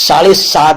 7:30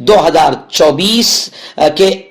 2024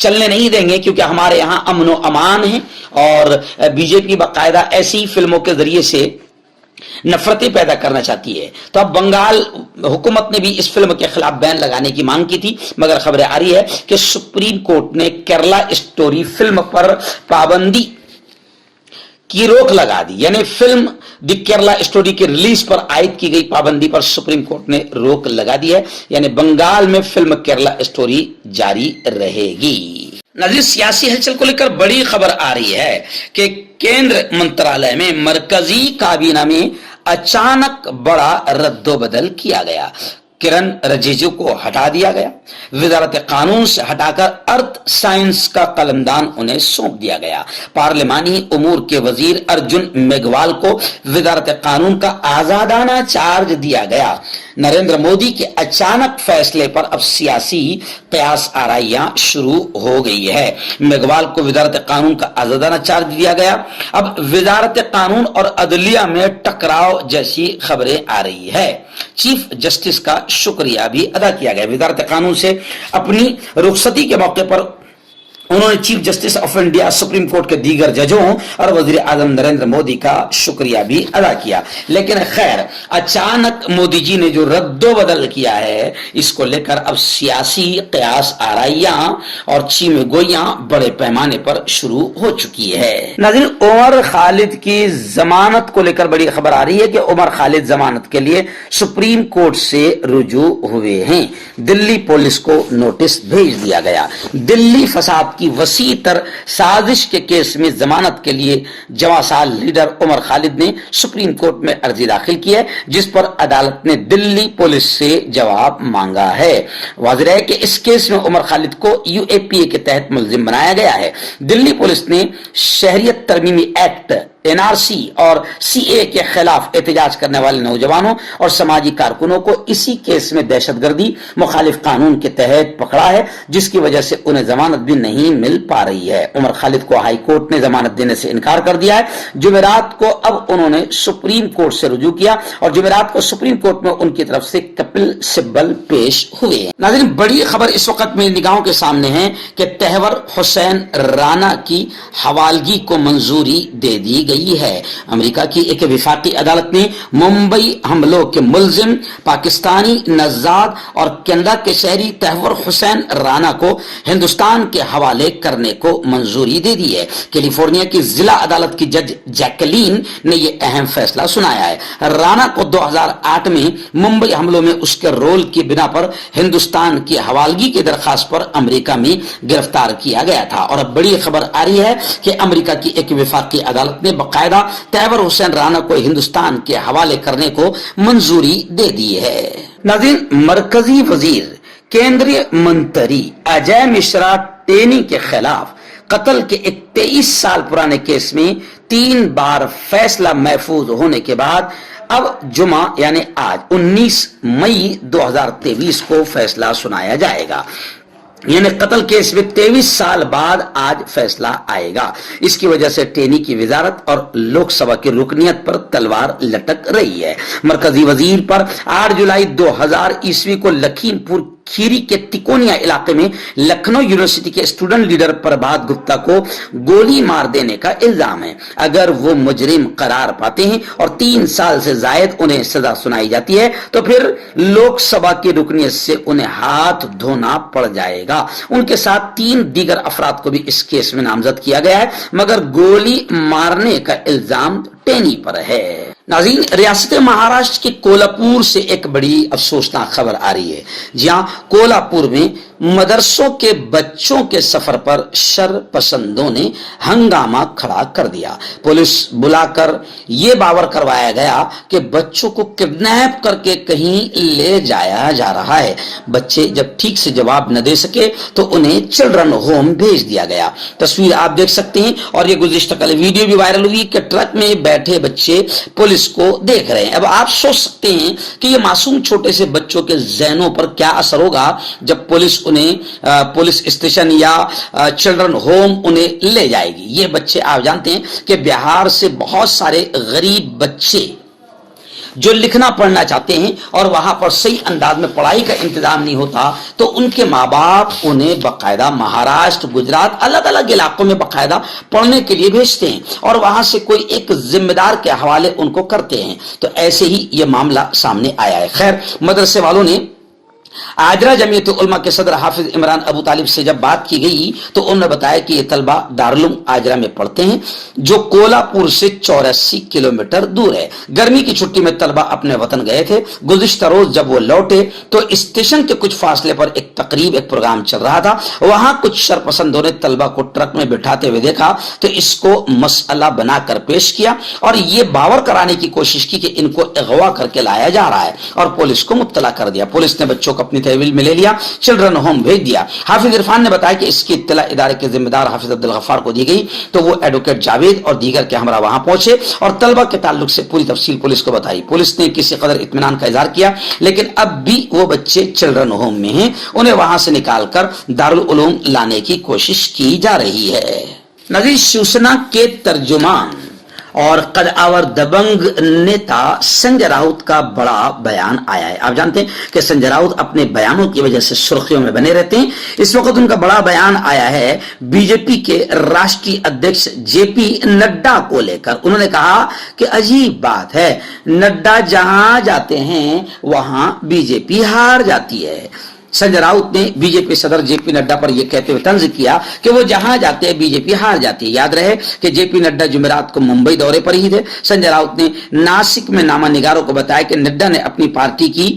چلنے نہیں دیں گے کیونکہ ہمارے یہاں امن و امان ہے، اور بی جے پی باقاعدہ ایسی فلموں کے ذریعے سے نفرتیں پیدا کرنا چاہتی ہے۔ تو اب بنگال حکومت نے بھی اس فلم کے خلاف بین لگانے کی مانگ کی تھی، مگر خبریں آ رہی ہے کہ سپریم کورٹ نے کیرلا اسٹوری فلم پر پابندی کی روک لگا دی، یعنی فلم دی کیرلا اسٹوری کی ریلیز پر عائد کی گئی پابندی پر سپریم کورٹ نے روک لگا دی ہے، یعنی بنگال میں فلم کیرلا اسٹوری جاری رہے گی۔ ناظرین، سیاسی ہلچل کو لے کر بڑی خبر آ رہی ہے کہ کیندر منترالیہ میں مرکزی کابینہ میں اچانک بڑا رد و بدل کیا گیا۔ کرن رجیجو کو ہٹا دیا گیا، وزارت قانون سے ہٹا کر ارتھ سائنس کا قلمدان انہیں سونپ دیا گیا۔ پارلیمانی امور کے وزیر ارجن میگھوال کو وزارت قانون کا آزادانہ چارج دیا گیا۔ نریندر مودی کے اچانک فیصلے پر اب سیاسی قیاس آرائیاں شروع ہو گئی ہے۔ میگھوال کو وزارت قانون کا آزادانہ چارج دیا گیا۔ اب وزارت قانون اور عدلیہ میں ٹکراؤ جیسی خبریں آ رہی ہے۔ چیف جسٹس کا شکریہ بھی ادا کیا گیا۔ وزارت قانون سے اپنی رخصتی کے موقع پر انہوں نے chief justice of India, supreme court کے دیگر ججوں اور وزیر اعظم نریندر مودی کا شکریہ بھی ادا کیا۔ لیکن خیر، اچانک مودی جی نے جو رد و بدل کیا ہے، اس کو لے کر اب سیاسی قیاس آرائیاں اور چیمے گوئیاں بڑے پیمانے پر شروع ہو چکی ہے۔ ناظرین، عمر خالد کی ضمانت کو لے کر بڑی خبر آ رہی ہے کہ عمر خالد ضمانت کے لیے سپریم کورٹ سے رجوع ہوئے ہیں۔ دلی پولیس کو نوٹس بھیج دیا گیا۔ دلی فساد کی وسیع تر سازش کے کیس میں ضمانت کے لیے جواں سال لیڈر عمر خالد نے سپریم کورٹ میں عرضی داخل کی ہے، جس پر عدالت نے دلی پولیس سے جواب مانگا ہے۔ واضح ہے کہ اس کیس میں عمر خالد کو یو اے پی اے کے تحت ملزم بنایا گیا ہے۔ دلی پولیس نے شہریت ترمیمی ایکٹ NRC اور CA کے خلاف احتجاج کرنے والے نوجوانوں اور سماجی کارکنوں کو اسی کیس میں دہشت گردی مخالف قانون کے تحت پکڑا ہے، جس کی وجہ سے انہیں ضمانت بھی نہیں مل پا رہی ہے۔ عمر خالد کو ہائی کورٹ نے ضمانت دینے سے انکار کر دیا ہے۔ جمعرات کو اب انہوں نے سپریم کورٹ سے رجوع کیا اور جمعرات کو سپریم کورٹ میں ان کی طرف سے کپل سبل پیش ہوئے۔ ناظرین، بڑی خبر اس وقت میری نگاہوں کے سامنے ہے کہ تہور حسین رانا کی حوالگی کو منظوری دے دی گئی ہے۔ امریکہ کی ایک وفاقی عدالت نے ممبئی حملوں کے ملزم پاکستانی نژاد اور کینیڈا کے شہری تہور حسین رانا کو ہندوستان کے حوالے کرنے کو منظوری دے دی ہے۔ کیلیفورنیا کی ضلع عدالت کی جج جیکلین نے یہ اہم فیصلہ سنایا ہے۔ رانا کو 2008 میں ممبئی حملوں میں اس کے رول کی بنا پر ہندوستان کی حوالگی کی درخواست پر امریکہ میں گرفتار کیا گیا تھا، اور اب بڑی خبر آ رہی ہے کہ امریکہ کی ایک وفاقی عدالت نے باقاعدہ تہور حسین رانا کو ہندوستان کے حوالے کرنے کو منظوری دے دی ہے۔ ناظرین، مرکزی وزیر کیندری منتری اجے مشرا ٹینی کے خلاف قتل کے ایک 23 سال پرانے کیس میں 3 بار فیصلہ محفوظ ہونے کے بعد اب جمعہ یعنی آج 19 مئی 2023 کو فیصلہ سنایا جائے گا۔ یعنی قتل کیس میں 23 سال بعد آج فیصلہ آئے گا۔ اس کی وجہ سے ٹینی کی وزارت اور لوک سبھا کی رکنیت پر تلوار لٹک رہی ہے۔ مرکزی وزیر پر 8 جولائی 2000 عیسوی کو لکھیم پور کھیری کے تکونیا علاقے میں لکھنؤ یونیورسٹی کے اسٹوڈنٹ لیڈر پربھات گپتا کو گولی مار دینے کا الزام ہے۔ اگر وہ مجرم قرار پاتے ہیں اور 3 سال سے زائد انہیں سزا سنائی جاتی ہے تو پھر لوک سبھا کی رکنیت سے انہیں ہاتھ دھونا پڑ جائے گا۔ ان کے ساتھ 3 دیگر افراد کو بھی اس کیس میں نامزد کیا گیا ہے، مگر گولی مارنے کا الزام ٹینی پر ہے۔ ناظرین، ریاست مہاراشٹر کے کولہاپور سے ایک بڑی افسوسناک خبر آ رہی ہے۔ جہاں کولہاپور میں مدرسوں کے بچوں کے سفر پر شر پسندوں نے ہنگامہ کھڑا کر دیا۔ پولیس بلا کر یہ باور کروایا گیا کہ بچوں کو کڈنیپ کر کے کہیں لے جایا جا رہا ہے۔ بچے جب ٹھیک سے جواب نہ دے سکے تو انہیں چلڈرن ہوم بھیج دیا گیا۔ تصویر آپ دیکھ سکتے ہیں، اور یہ گزشتہ کل ویڈیو بھی وائرل ہوئی کہ ٹرک میں بیٹھے بچے پولیس کو دیکھ رہے ہیں۔ اب آپ سوچ سکتے ہیں کہ یہ معصوم چھوٹے سے بچوں کے ذہنوں پر کیا اثر ہوگا جب پولیس انہیں پولیس اسٹیشن یا چلڈرن ہوم انہیں لے جائے گی۔ یہ بچے آپ جانتے ہیں کہ بہار سے بہت سارے غریب بچے جو لکھنا پڑھنا چاہتے ہیں اور وہاں پر صحیح انداز میں پڑھائی کا انتظام نہیں ہوتا تو ان کے ماں باپ انہیں باقاعدہ مہاراشٹر، گجرات، الگ الگ علاقوں میں باقاعدہ پڑھنے کے لیے بھیجتے ہیں اور وہاں سے کوئی ایک ذمہ دار کے حوالے ان کو کرتے ہیں. تو ایسے ہی یہ معاملہ سامنے آیا ہے. خیر، مدرسے والوں نے آجرا جمعیت علماء کے صدر حافظ عمران ابو طالب سے جب بات کی گئی تو انہوں نے بتایا کہ یہ طلبہ دارالعلوم آجرا میں پڑھتے ہیں جو کولہاپور سے 84 کلومیٹر دور ہے. گرمی کی چھٹی میں طلبہ اپنے وطن گئے تھے. گزشتہ روز جب وہ لوٹے تو اسٹیشن کے کچھ فاصلے پر ایک تقریب، ایک پروگرام چل رہا تھا. وہاں کچھ شرپسندوں نے طلبہ کو ٹرک میں بٹھاتے ہوئے دیکھا تو اس کو مسئلہ بنا کر پیش کیا اور یہ باور کرانے کی کوشش کی کہ ان کو اغوا کر کے لایا جا رہا ہے اور پولیس کو مطلع کر دیا. پولیس نے بچوں کو اپنی تحویل میں لے لیا، چلڈرن ہوم بھیج دیا. حافظ عرفان نے بتایا کہ اس کی اطلاع ادارے کے ذمہ دار حافظ عبدالغفار کو دی گئی تو وہ ایڈوکیٹ جاوید اور دیگر کے ہمراہ وہاں پہنچے اور طلبہ کے تعلق سے پوری تفصیل پولیس کو بتائی. پولیس نے کسی قدر اطمینان کا اظہار کیا لیکن اب بھی وہ بچے چلڈرن ہوم میں ہیں. انہیں وہاں سے نکال کر دارالعلوم لانے کی کوشش کی جا رہی ہے. نظیر شیوسینا کے ترجمان اور قد آور دبنگ نیتا سنجے راؤت کا بڑا بیان آیا ہے. آپ جانتے ہیں کہ سنجے راؤت اپنے بیانوں کی وجہ سے سرخیوں میں بنے رہتے ہیں. اس وقت ان کا بڑا بیان آیا ہے بی جے پی کے راشٹری ادھیکش جے پی نڈا کو لے کر. انہوں نے کہا کہ عجیب بات ہے، نڈا جہاں جاتے ہیں وہاں بی جے پی ہار جاتی ہے. سنجے راؤت نے بی جے پی صدر جے پی نڈا پر یہ کہتے ہوئے طنز کیا کہ وہ جہاں جاتے ہیں بی جے پی ہار جاتی ہے. یاد رہے کہ جے پی نڈا جمعرات کو ممبئی دورے پر ہی تھے. سنجے راؤت نے ناسک میں نامہ نگاروں کو بتایا کہ نڈا نے اپنی پارٹی کی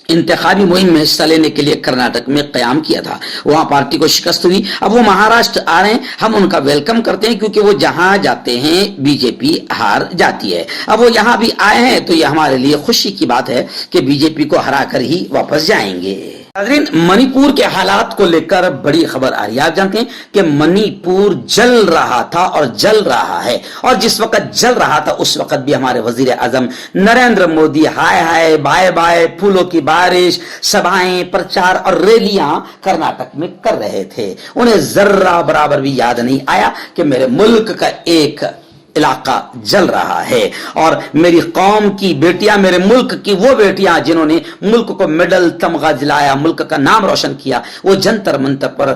انتخابی مہم میں حصہ لینے کے لیے کرناٹک میں قیام کیا تھا، وہاں پارٹی کو شکست ہوئی. اب وہ مہاراشٹر آ رہے ہیں، ہم ان کا ویلکم کرتے ہیں کیونکہ وہ جہاں جاتے ہیں بی جے پی ہار جاتی ہے. اب وہ یہاں بھی آئے ہیں تو یہ ہمارے لیے خوشی کی بات ہے کہ بی جے پی کو ہرا کر ہی واپس جائیں گے. ناظرین، منی پور کے حالات کو لے کر بڑی خبر آ رہی ہے. آپ جانتے ہیں کہ منی پور جل رہا تھا اور جل رہا ہے اور جس وقت جل رہا تھا اس وقت بھی ہمارے وزیر اعظم نریندر مودی ہائے ہائے بائے بائے پھولوں کی بارش، سبھائیں، پرچار اور ریلیاں کرناٹک میں کر رہے تھے. انہیں ذرہ برابر بھی یاد نہیں آیا کہ میرے ملک کا ایک علاقہ جل رہا ہے اور میری قوم کی بیٹیاں، میرے ملک کی وہ بیٹیاں جنہوں نے ملک کو میڈل تمغہ دلایا، ملک کا نام روشن کیا، وہ جنتر منتر پر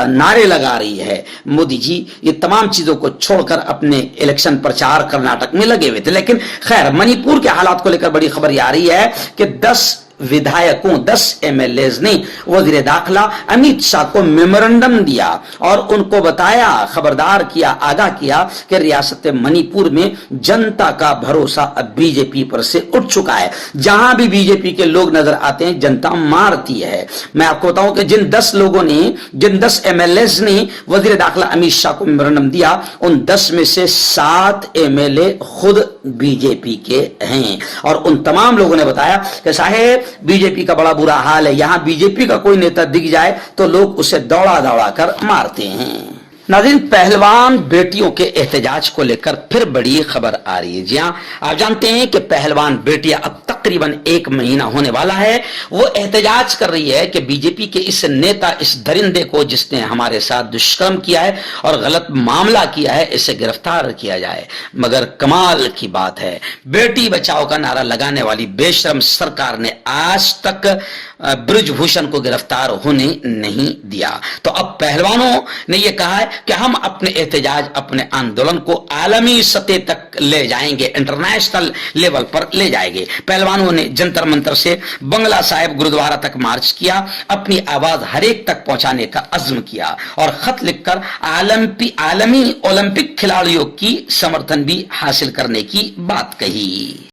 نعرے لگا رہی ہے. مودی جی یہ تمام چیزوں کو چھوڑ کر اپنے الیکشن پرچار کرناٹک میں لگے ہوئے تھے. لیکن خیر، منی پور کے حالات کو لے کر بڑی خبر یہ آ رہی ہے کہ 10 ودھایکوں، 10 ایم ایل ایز نے وزیر داخلہ امیت شاہ کو میمورنڈم دیا اور ان کو بتایا، خبردار کیا، آگاہ کیا کہ ریاست منی پور میں جنتا کا بھروسہ اب بی جے پی پر سے اٹھ چکا ہے. جہاں بھی بی جے پی کے لوگ نظر آتے ہیں جنتا مارتی ہے. میں آپ کو بتاؤں کہ جن 10 لوگوں نے، جن 10 ایم ایل ایز نے وزیر داخلہ امیت شاہ کو میمورنڈم دیا، ان 10 میں سے 7 ایم ایل اے خود بی جے پی کے ہیں اور ان تمام لوگوں نے بتایا کہ صاحب بی جے پی کا بڑا برا حال ہے، یہاں بی جے پی کا کوئی نیتا دکھ جائے تو لوگ اسے دوڑا دوڑا کر مارتے ہیں. ناظرین، پہلوان بیٹیوں کے احتجاج کو لے کر پھر بڑی خبر آ رہی ہے. جی ہاں، آپ جانتے ہیں کہ پہلوان بیٹیاں اب تقریباً 1 مہینہ ہونے والا ہے، وہ احتجاج کر رہی ہے کہ بی جے پی کے اس نیتا، اس درندے کو جس نے ہمارے ساتھ دشکرم کیا ہے اور غلط معاملہ کیا ہے، اسے گرفتار کیا جائے. مگر کمال کی بات ہے، بیٹی بچاؤ کا نعرہ لگانے والی بے شرم سرکار نے آج تک برج بھوشن کو گرفتار ہونے نہیں دیا. تو اب پہلوانوں نے یہ کہا ہے کہ ہم اپنے احتجاج، اپنے آندولن کو عالمی سطح تک لے جائیں گے، انٹرنیشنل لیول پر لے جائیں گے. پہلوانوں نے جنتر منتر سے بنگلہ صاحب گرودوارا تک مارچ کیا، اپنی آواز ہر ایک تک پہنچانے کا عزم کیا اور خط لکھ کر عالمی اولمپک کھلاڑیوں کی سمرتھن بھی حاصل کرنے کی بات کہی.